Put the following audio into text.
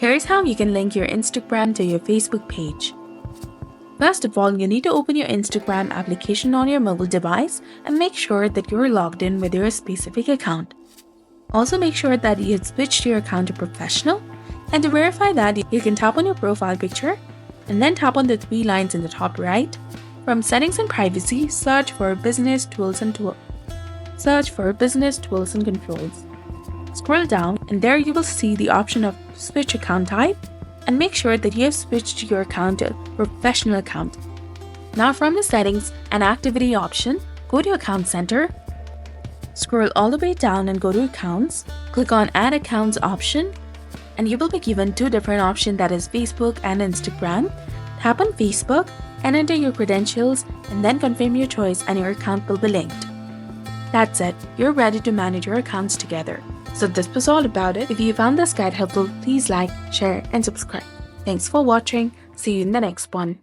Here's how you can link your Instagram to your Facebook page. First of all, you need to open your Instagram application on your mobile device and make sure that you're logged in with your specific account. Also make sure that you have switched your account to professional, and to verify that, you can tap on your profile picture and then tap on the three lines in the top right. From settings and privacy, search for business tools and controls. Scroll down and there you will see the option of switch account type, and make sure that you have switched your account to professional account. Now from the settings and activity option, go to account center, scroll all the way down and go to accounts, click on add accounts option, and you will be given two different options, that is Facebook and Instagram. Tap on Facebook and enter your credentials and then confirm your choice and your account will be linked. That's it, you're ready to manage your accounts together. So this was all about it. If you found this guide helpful, please like, share and subscribe. Thanks for watching. See you in the next one.